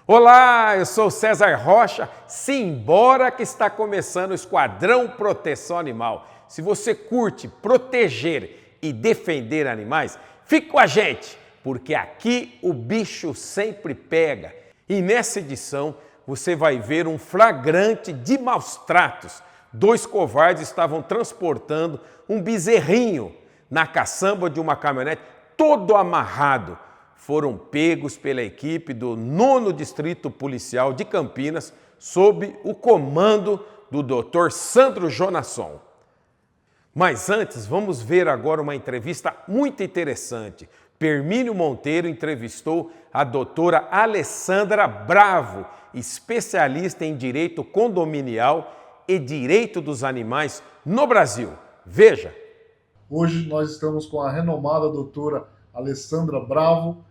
Olá, eu sou César Rocha. Simbora que está começando o Esquadrão Proteção Animal. Se você curte proteger e defender animais, fique com a gente, porque aqui o bicho sempre pega. E nessa edição você vai ver um flagrante de maus tratos. 2 covardes estavam transportando um bezerrinho na caçamba de uma caminhonete todo amarrado. Foram pegos pela equipe do 9º Distrito Policial de Campinas, sob o comando do Dr. Sandro Jonasson. Mas antes, vamos ver agora uma entrevista muito interessante. Permínio Monteiro entrevistou a doutora Alessandra Bravo, especialista em direito condominial e direito dos animais no Brasil. Veja! Hoje nós estamos com a renomada doutora Alessandra Bravo,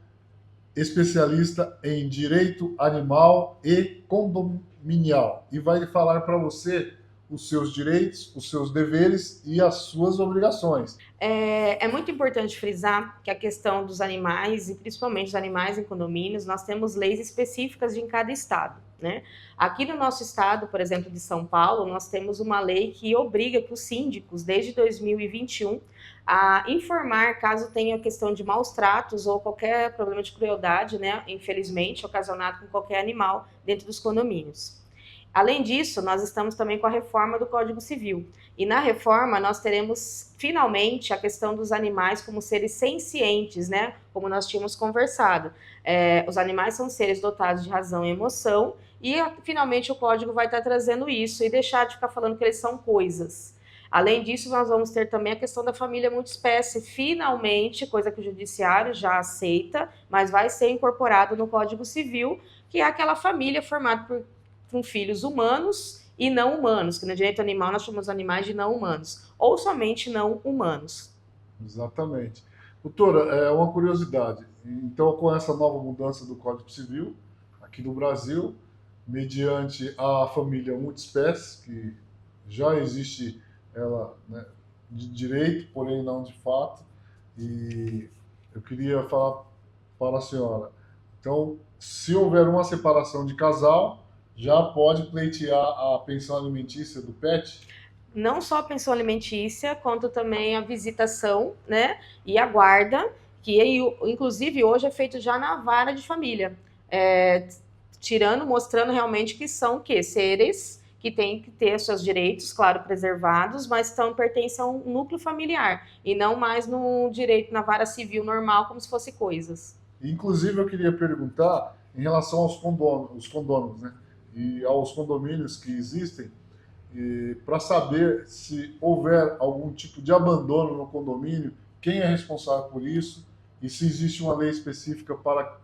especialista em direito animal e condominial, e vai falar para você os seus direitos, os seus deveres e as suas obrigações. É muito importante frisar que a questão dos animais, e principalmente dos animais em condomínios, nós temos leis específicas em cada estado, né? Aqui no nosso estado, por exemplo, de São Paulo, nós temos uma lei que obriga que os síndicos, desde 2021, a informar caso tenha questão de maus tratos ou qualquer problema de crueldade, né, infelizmente, ocasionado com qualquer animal dentro dos condomínios. Além disso, nós estamos também com a reforma do Código Civil. E na reforma nós teremos, finalmente, a questão dos animais como seres sencientes, né? Como nós tínhamos conversado. Os animais são seres dotados de razão e emoção e, finalmente, o Código vai estar trazendo isso e deixar de ficar falando que eles são coisas. Além disso, nós vamos ter também a questão da família multiespécie, finalmente, coisa que o Judiciário já aceita, mas vai ser incorporado no Código Civil, que é aquela família formada com filhos humanos e não humanos, que no direito animal nós chamamos animais de não humanos, ou somente não humanos. Exatamente. Doutora, uma curiosidade. Então, com essa nova mudança do Código Civil, aqui no Brasil, mediante a família multiespécie, que já existe ela, né, de direito, porém não de fato, e eu queria falar para a senhora, então, se houver uma separação de casal, já pode pleitear a pensão alimentícia do pet? Não só a pensão alimentícia, quanto também a visitação, né, e a guarda, que inclusive hoje é feito já na vara de família, mostrando realmente que são seres que têm que ter seus direitos, claro, preservados, mas pertencem a um núcleo familiar, e não mais no direito, na vara civil normal, como se fossem coisas. Inclusive, eu queria perguntar em relação aos condôminos, né? E aos condomínios que existem, para saber se houver algum tipo de abandono no condomínio, quem é responsável por isso e se existe uma lei específica para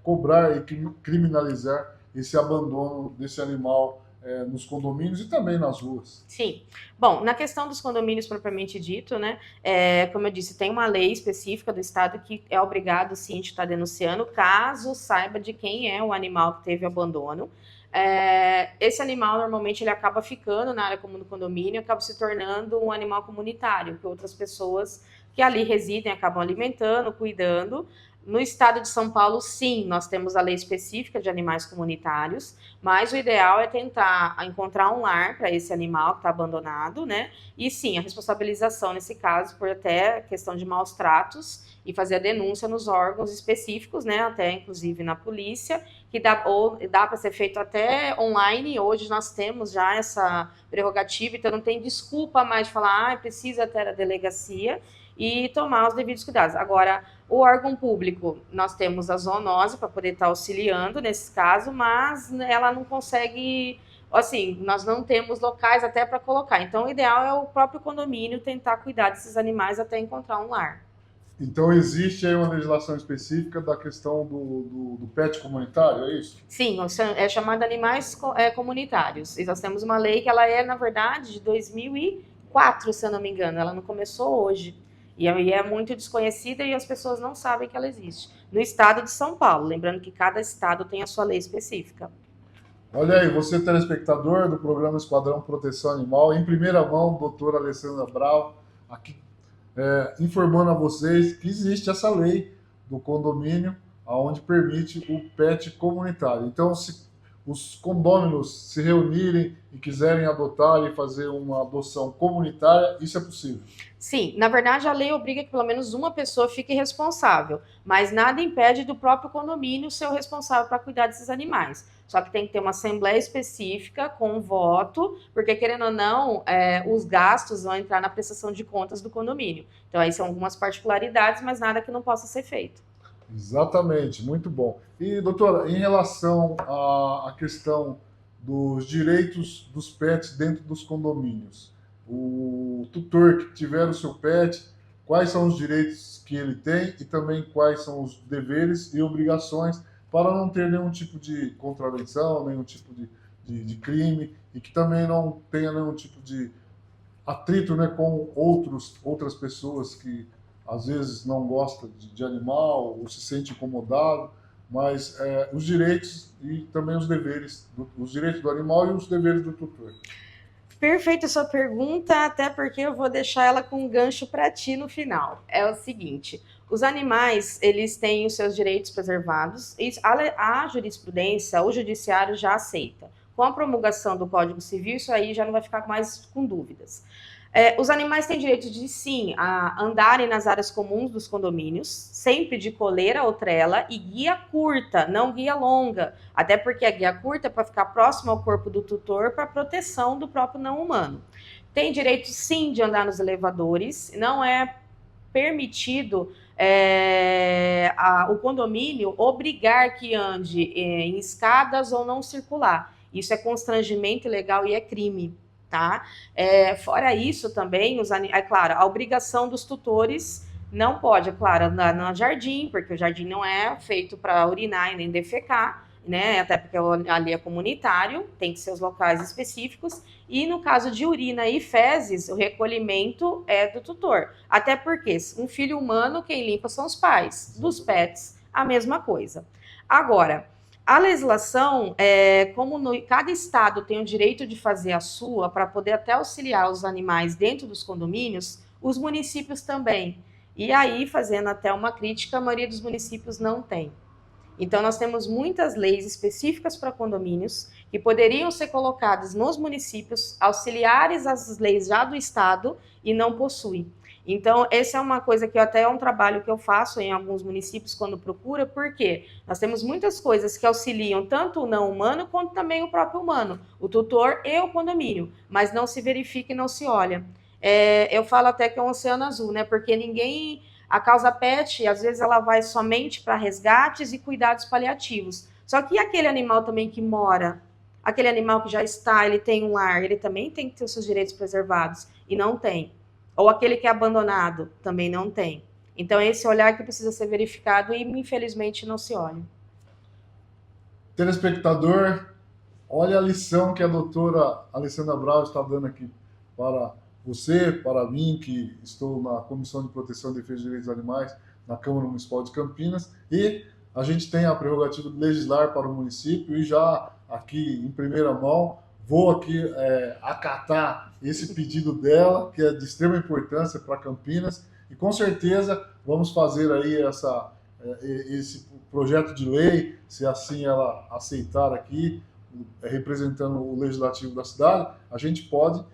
cobrar e criminalizar esse abandono desse animal nos condomínios e também nas ruas. Sim. Bom, na questão dos condomínios propriamente dito, né, como eu disse, tem uma lei específica do estado que é obrigado o síndico a estar denunciando caso saiba de quem é o animal que teve abandono. Esse animal normalmente ele acaba ficando na área comum do condomínio, acaba se tornando um animal comunitário, que outras pessoas que ali residem acabam alimentando, cuidando. No estado de São Paulo, sim, nós temos a lei específica de animais comunitários, mas o ideal é tentar encontrar um lar para esse animal que está abandonado, né? E sim, a responsabilização nesse caso por até questão de maus tratos e fazer a denúncia nos órgãos específicos, né? Até inclusive na polícia, que dá para ser feito até online. Hoje nós temos já essa prerrogativa, então não tem desculpa mais de falar, precisa até a delegacia e tomar os devidos cuidados. Agora, o órgão público, nós temos a zoonose para poder estar auxiliando nesse caso, mas ela não consegue, assim, nós não temos locais até para colocar. Então, o ideal é o próprio condomínio tentar cuidar desses animais até encontrar um lar. Então, existe aí uma legislação específica da questão do pet comunitário, é isso? Sim, é chamado animais comunitários. E nós temos uma lei que ela na verdade, de 2004, se eu não me engano. Ela não começou hoje. E é muito desconhecida e as pessoas não sabem que ela existe. No estado de São Paulo, lembrando que cada estado tem a sua lei específica. Olha aí, você telespectador do programa Esquadrão Proteção Animal, em primeira mão, doutora Alessandra Bravo, aqui informando a vocês que existe essa lei do condomínio, onde permite o pet comunitário. Então, se os condôminos se reunirem e quiserem adotar e fazer uma adoção comunitária, isso é possível? Sim, na verdade a lei obriga que pelo menos uma pessoa fique responsável, mas nada impede do próprio condomínio ser o responsável para cuidar desses animais. Só que tem que ter uma assembleia específica com voto, porque querendo ou não, os gastos vão entrar na prestação de contas do condomínio. Então aí são algumas particularidades, mas nada que não possa ser feito. Exatamente, muito bom. E, doutora, em relação à questão dos direitos dos pets dentro dos condomínios, o tutor que tiver o seu pet, quais são os direitos que ele tem e também quais são os deveres e obrigações para não ter nenhum tipo de contravenção, nenhum tipo de crime e que também não tenha nenhum tipo de atrito, né, com outras pessoas que às vezes não gosta de animal ou se sente incomodado, mas os direitos e também os deveres, os direitos do animal e os deveres do tutor. Perfeita sua pergunta, até porque eu vou deixar ela com um gancho para ti no final. É o seguinte, os animais, eles têm os seus direitos preservados, e a jurisprudência, o judiciário já aceita. Com a promulgação do Código Civil, isso aí já não vai ficar mais com dúvidas. Os animais têm direito de, sim, a andarem nas áreas comuns dos condomínios, sempre de coleira ou trela e guia curta, não guia longa. Até porque a guia curta é para ficar próximo ao corpo do tutor para proteção do próprio não humano. Tem direito, sim, de andar nos elevadores, não é permitido o condomínio obrigar que ande em escadas ou não circular. Isso é constrangimento ilegal e é crime. Tá? Fora isso também, claro, a obrigação dos tutores não pode, é claro, andar no jardim, porque o jardim não é feito para urinar e nem defecar, né? Até porque ali é comunitário, tem que ser os locais específicos, e no caso de urina e fezes, o recolhimento é do tutor. Até porque um filho humano, quem limpa são os pais, dos pets, a mesma coisa. Agora, a legislação, como cada estado tem o direito de fazer a sua, para poder até auxiliar os animais dentro dos condomínios, os municípios também. E aí, fazendo até uma crítica, a maioria dos municípios não tem. Então, nós temos muitas leis específicas para condomínios que poderiam ser colocadas nos municípios, auxiliares às leis já do estado, e não possuem. Então, essa é uma coisa que até é um trabalho que eu faço em alguns municípios quando procura, porque nós temos muitas coisas que auxiliam tanto o não humano quanto também o próprio humano, o tutor e o condomínio, mas não se verifica e não se olha. Eu falo até que é um oceano azul, né? Porque a causa PET, às vezes ela vai somente para resgates e cuidados paliativos. Só que aquele animal também que mora, aquele animal que já está, ele tem um lar, ele também tem que ter os seus direitos preservados, e não tem. Ou aquele que é abandonado, também não tem. Então, é esse olhar que precisa ser verificado e, infelizmente, não se olha. Telespectador, olha a lição que a doutora Alessandra Brau está dando aqui para você, para mim, que estou na Comissão de Proteção e Defesa dos Direitos dos Animais na Câmara Municipal de Campinas, e a gente tem a prerrogativa de legislar para o município, e já aqui em primeira mão vou aqui acatar esse pedido dela, que é de extrema importância para Campinas, e com certeza vamos fazer aí esse projeto de lei, se assim ela aceitar aqui, representando o legislativo da cidade, a gente pode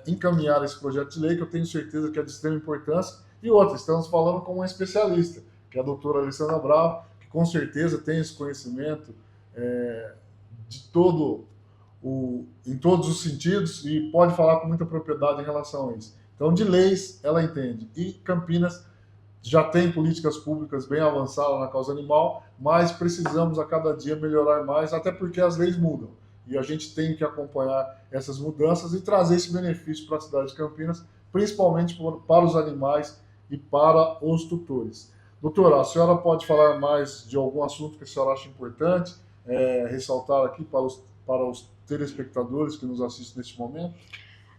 encaminhar esse projeto de lei, que eu tenho certeza que é de extrema importância. E outra, estamos falando com uma especialista, que é a doutora Alessandra Brau, que com certeza tem esse conhecimento em todos os sentidos e pode falar com muita propriedade em relação a isso. Então, de leis, ela entende. E Campinas já tem políticas públicas bem avançadas na causa animal, mas precisamos a cada dia melhorar mais, até porque as leis mudam. E a gente tem que acompanhar essas mudanças e trazer esse benefício para a cidade de Campinas, principalmente para os animais e para os tutores. Doutora, a senhora pode falar mais de algum assunto que a senhora acha importante, ressaltar aqui para os telespectadores que nos assistem neste momento?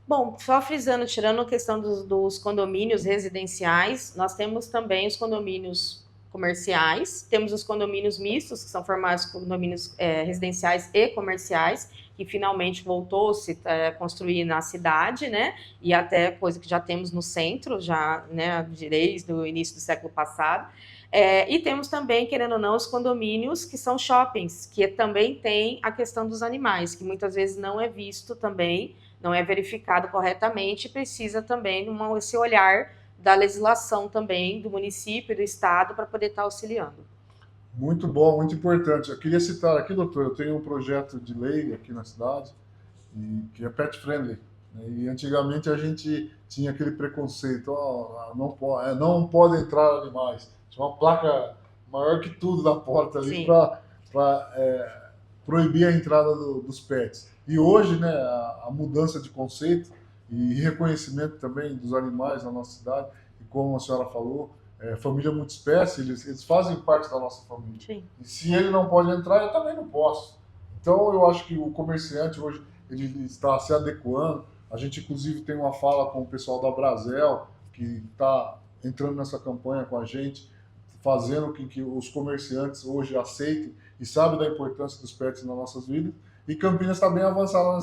Bom, só frisando, tirando a questão dos condomínios residenciais, nós temos também os condomínios comerciais, temos os condomínios mistos, que são formados condomínios residenciais e comerciais, que finalmente voltou-se a construir na cidade, né? E até coisa que já temos no centro, já, né, desde o início do século passado. E temos também, querendo ou não, os condomínios que são shoppings, que também tem a questão dos animais, que muitas vezes não é visto também, não é verificado corretamente, e precisa também de esse olhar da legislação também, do município e do estado, para poder estar auxiliando. Muito bom, muito importante. Eu queria citar aqui, doutor, eu tenho um projeto de lei aqui na cidade, que é pet friendly, né? E antigamente a gente tinha aquele preconceito, não pode entrar animais. Tinha uma placa maior que tudo na porta ali para proibir a entrada dos pets. E hoje, né, a mudança de conceito e reconhecimento também dos animais na nossa cidade, e como a senhora falou, família multiespécie, eles fazem parte da nossa família. Sim. E se ele não pode entrar, eu também não posso. Então eu acho que o comerciante hoje ele está se adequando. A gente inclusive tem uma fala com o pessoal da Brasel, que está entrando nessa campanha com a gente, fazendo com que os comerciantes hoje aceitem e sabem da importância dos pets nas nossas vidas. E Campinas está bem avançada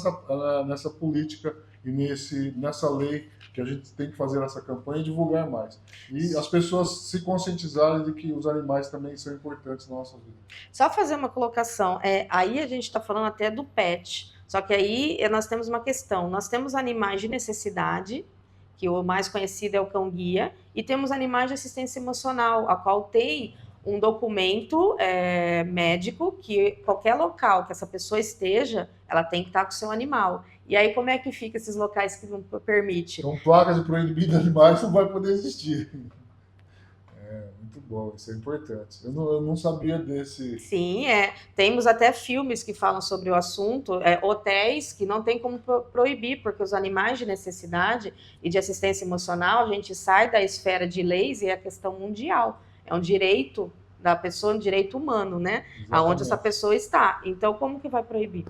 nessa política e nessa lei, que a gente tem que fazer essa campanha e divulgar mais. E as pessoas se conscientizarem de que os animais também são importantes na nossa vida. Só fazer uma colocação, aí a gente está falando até do pet, só que aí nós temos uma questão, nós temos animais de necessidade, que o mais conhecido é o cão-guia, e temos animais de assistência emocional, a qual tem um documento médico que qualquer local que essa pessoa esteja, ela tem que estar com o seu animal. E aí como é que fica esses locais que não permite? Então placas de proibido de animais não vai poder existir. Muito bom, isso é importante. Eu não sabia desse... Sim, temos até filmes que falam sobre o assunto, hotéis que não tem como proibir, porque os animais de necessidade e de assistência emocional, a gente sai da esfera de leis e é a questão mundial. É um direito da pessoa, um direito humano, né? Exatamente. Aonde essa pessoa está. Então, como que vai proibir?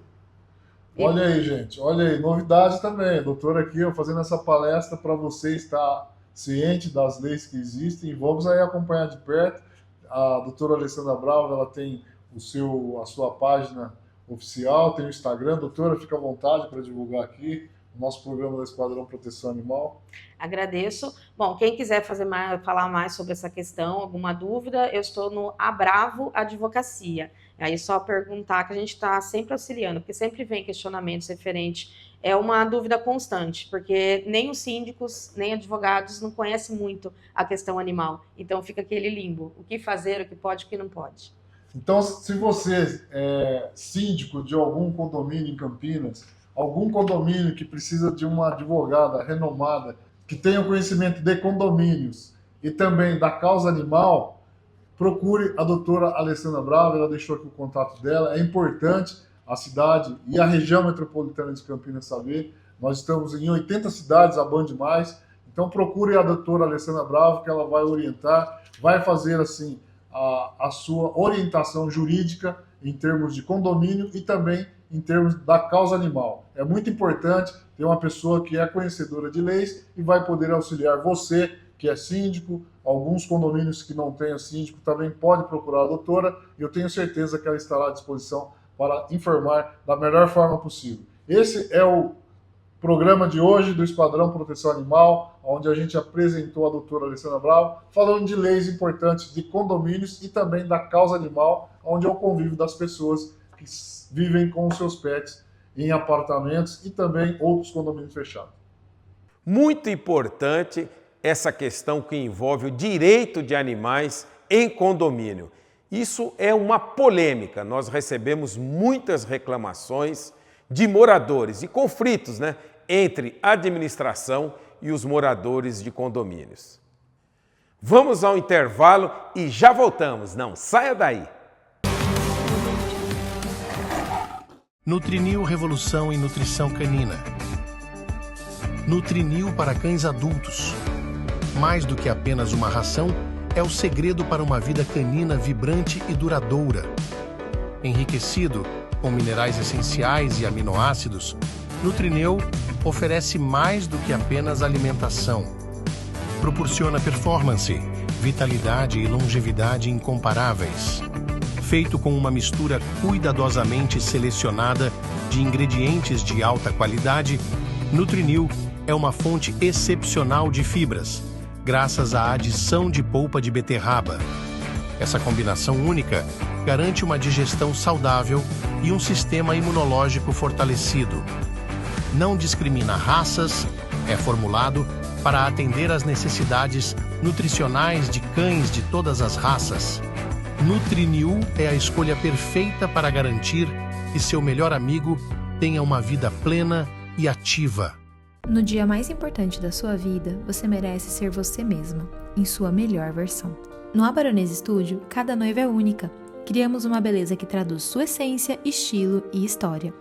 Olha aí, gente, olha aí, novidade também. Doutor aqui, eu fazendo essa palestra para você estar ciente das leis que existem, e vamos aí acompanhar de perto. A doutora Alessandra Bravo, ela tem a sua página oficial, tem o Instagram. Doutora, fica à vontade para divulgar aqui o nosso programa da Esquadrão Proteção Animal. Agradeço. Bom, quem quiser falar mais sobre essa questão, alguma dúvida, eu estou no Abravo Advocacia. Aí só perguntar, que a gente está sempre auxiliando, porque sempre vem questionamentos referentes. É uma dúvida constante, porque nem os síndicos, nem advogados não conhecem muito a questão animal. Então fica aquele limbo, o que fazer, o que pode, o que não pode. Então, se você é síndico de algum condomínio em Campinas, algum condomínio que precisa de uma advogada renomada, que tenha conhecimento de condomínios e também da causa animal, procure a doutora Alessandra Bravo, ela deixou aqui o contato dela. É importante a cidade e a região metropolitana de Campinas saber. Nós estamos em 80 cidades, a Band Mais. Então procure a doutora Alessandra Bravo, que ela vai orientar, vai fazer assim a sua orientação jurídica em termos de condomínio e também em termos da causa animal. É muito importante ter uma pessoa que é conhecedora de leis e vai poder auxiliar você, que é síndico. Alguns condomínios que não tenham síndico também pode procurar a doutora, e eu tenho certeza que ela estará à disposição para informar da melhor forma possível. Esse é o programa de hoje do Esquadrão Proteção Animal, onde a gente apresentou a doutora Alessandra Bravo, falando de leis importantes de condomínios e também da causa animal, onde é o convívio das pessoas que vivem com os seus pets em apartamentos e também outros condomínios fechados. Muito importante essa questão que envolve o direito de animais em condomínio. Isso é uma polêmica. Nós recebemos muitas reclamações de moradores e conflitos, né, entre a administração e os moradores de condomínios. Vamos ao intervalo e já voltamos. Não saia daí! Nutrinil Revolução em Nutrição Canina. Nutrinil para cães adultos. Mais do que apenas uma ração, é o segredo para uma vida canina vibrante e duradoura. Enriquecido com minerais essenciais e aminoácidos, Nutrinil oferece mais do que apenas alimentação. Proporciona performance, vitalidade e longevidade incomparáveis. Feito com uma mistura cuidadosamente selecionada de ingredientes de alta qualidade, Nutrinil é uma fonte excepcional de fibras, graças à adição de polpa de beterraba. Essa combinação única garante uma digestão saudável e um sistema imunológico fortalecido. Não discrimina raças, é formulado para atender às necessidades nutricionais de cães de todas as raças. Nutrinil é a escolha perfeita para garantir que seu melhor amigo tenha uma vida plena e ativa. No dia mais importante da sua vida, você merece ser você mesma, em sua melhor versão. No A Baronesa Studio, cada noiva é única. Criamos uma beleza que traduz sua essência, estilo e história.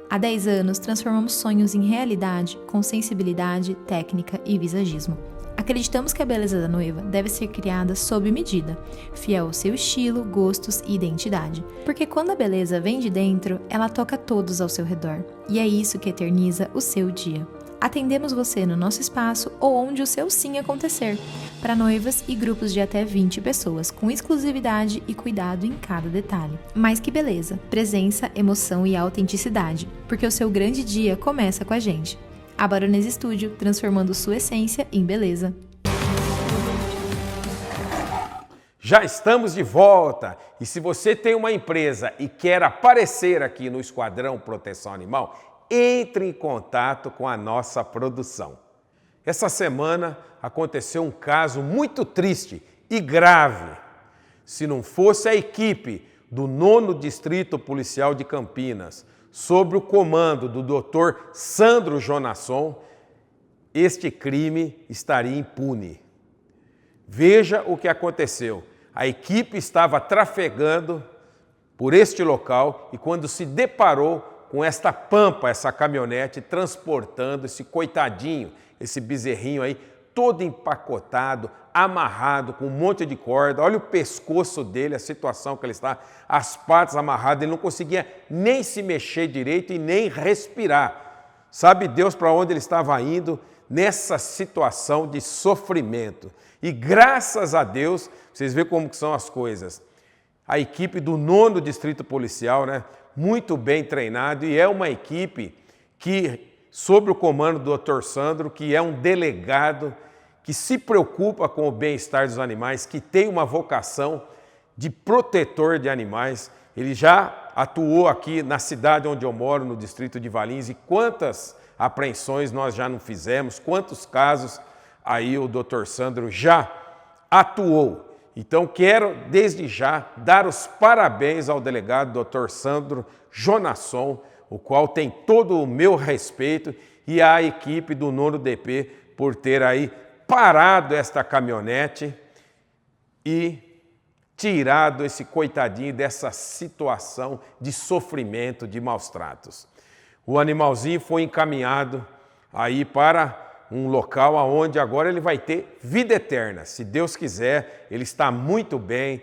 Há 10 anos, transformamos sonhos em realidade com sensibilidade, técnica e visagismo. Acreditamos que a beleza da noiva deve ser criada sob medida, fiel ao seu estilo, gostos e identidade. Porque quando a beleza vem de dentro, ela toca todos ao seu redor. E é isso que eterniza o seu dia. Atendemos você no nosso espaço ou onde o seu sim acontecer, para noivas e grupos de até 20 pessoas, com exclusividade e cuidado em cada detalhe. Mais que beleza, presença, emoção e autenticidade, porque o seu grande dia começa com a gente. A Baronesa Studio, transformando sua essência em beleza. Já estamos de volta e se você tem uma empresa e quer aparecer aqui no Esquadrão Proteção Animal, entre em contato com a nossa produção. Essa semana aconteceu um caso muito triste e grave. Se não fosse a equipe do 9º Distrito Policial de Campinas, sob o comando do Dr. Sandro Jonasson, este crime estaria impune. Veja o que aconteceu. A equipe estava trafegando por este local e quando se deparou com esta pampa, essa caminhonete, transportando esse coitadinho, esse bezerrinho aí, todo empacotado, amarrado, com um monte de corda. Olha o pescoço dele, a situação que ele está, as patas amarradas, ele não conseguia nem se mexer direito e nem respirar. Sabe Deus para onde ele estava indo nessa situação de sofrimento. E graças a Deus, vocês veem como que são as coisas. A equipe do 9º Distrito Policial, né? Muito bem treinado e é uma equipe que, sob o comando do Dr. Sandro, que é um delegado que se preocupa com o bem-estar dos animais, que tem uma vocação de protetor de animais. Ele já atuou aqui na cidade onde eu moro, no distrito de Valinhos, e quantas apreensões nós já não fizemos, quantos casos aí o Dr. Sandro já atuou. Então, quero, desde já, dar os parabéns ao delegado Dr. Sandro Jonasson, o qual tem todo o meu respeito, e à equipe do 9º DP por ter aí parado esta caminhonete e tirado esse coitadinho dessa situação de sofrimento, de maus tratos. O animalzinho foi encaminhado aí para um local onde agora ele vai ter vida eterna. Se Deus quiser, ele está muito bem,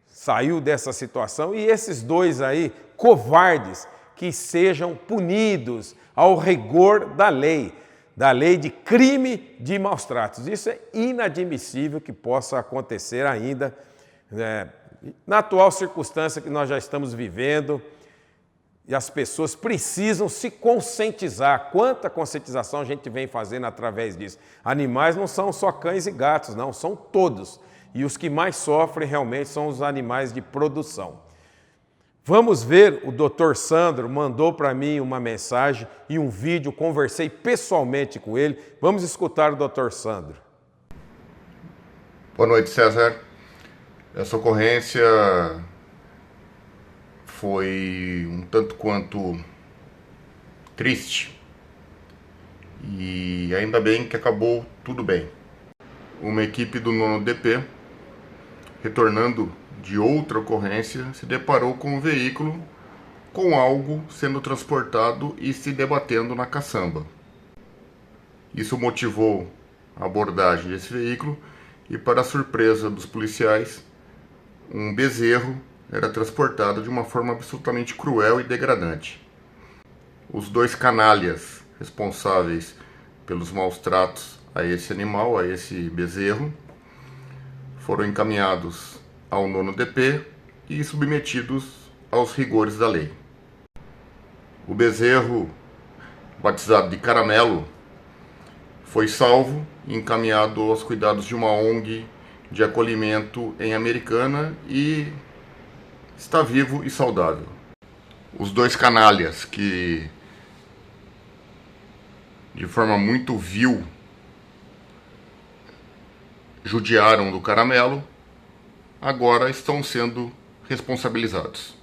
saiu dessa situação. E esses dois aí, covardes, que sejam punidos ao rigor da lei de crime de maus tratos. Isso é inadmissível que possa acontecer ainda, na atual circunstância que nós já estamos vivendo. E as pessoas precisam se conscientizar. Quanta conscientização a gente vem fazendo através disso. Animais não são só cães e gatos, não, são todos. E os que mais sofrem realmente são os animais de produção. Vamos ver, o Dr. Sandro mandou para mim uma mensagem e um vídeo, conversei pessoalmente com ele. Vamos escutar o Dr. Sandro. Boa noite, César. Essa ocorrência foi um tanto quanto triste e ainda bem que acabou tudo bem. Uma equipe do 9º DP, retornando de outra ocorrência, se deparou com um veículo com algo sendo transportado e se debatendo na caçamba. Isso motivou a abordagem desse veículo e, para a surpresa dos policiais, um bezerro era transportado de uma forma absolutamente cruel e degradante. Os dois canalhas responsáveis pelos maus tratos a esse animal, a esse bezerro, foram encaminhados ao 9º DP e submetidos aos rigores da lei. O bezerro, batizado de Caramelo, foi salvo e encaminhado aos cuidados de uma ONG de acolhimento em Americana e está vivo e saudável. Os dois canalhas que, de forma muito vil, judiaram do Caramelo, agora estão sendo responsabilizados.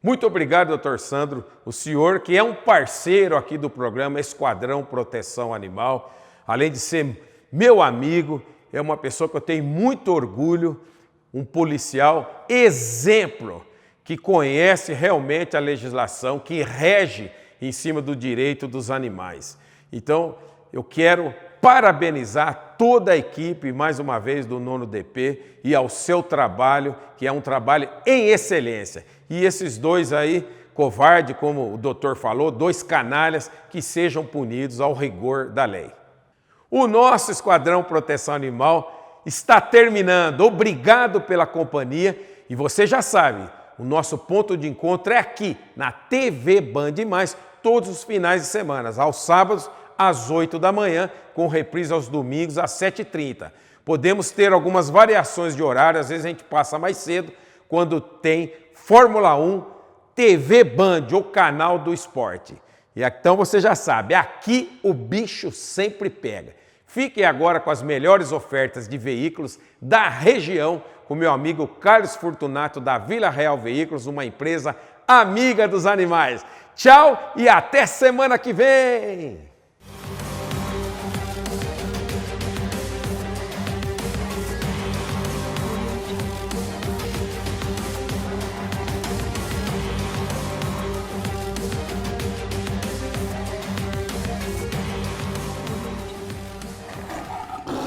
Muito obrigado, doutor Sandro, o senhor que é um parceiro aqui do programa Esquadrão Proteção Animal, além de ser meu amigo, é uma pessoa que eu tenho muito orgulho, um policial exemplo, que conhece realmente a legislação, que rege em cima do direito dos animais. Então, eu quero parabenizar toda a equipe, mais uma vez, do 9º DP e ao seu trabalho, que é um trabalho em excelência. E esses dois aí, covarde, como o doutor falou, dois canalhas que sejam punidos ao rigor da lei. O nosso Esquadrão Proteção Animal está terminando. Obrigado pela companhia e você já sabe, o nosso ponto de encontro é aqui, na TV Band+, todos os finais de semana, aos sábados, às 8 da manhã, com reprise aos domingos, às 7h30. Podemos ter algumas variações de horário, às vezes a gente passa mais cedo, quando tem Fórmula 1, TV Band, o canal do esporte. E então você já sabe, aqui o bicho sempre pega. Fiquem agora com as melhores ofertas de veículos da região, com meu amigo Carlos Fortunato da Vila Real Veículos, uma empresa amiga dos animais. Tchau e até semana que vem!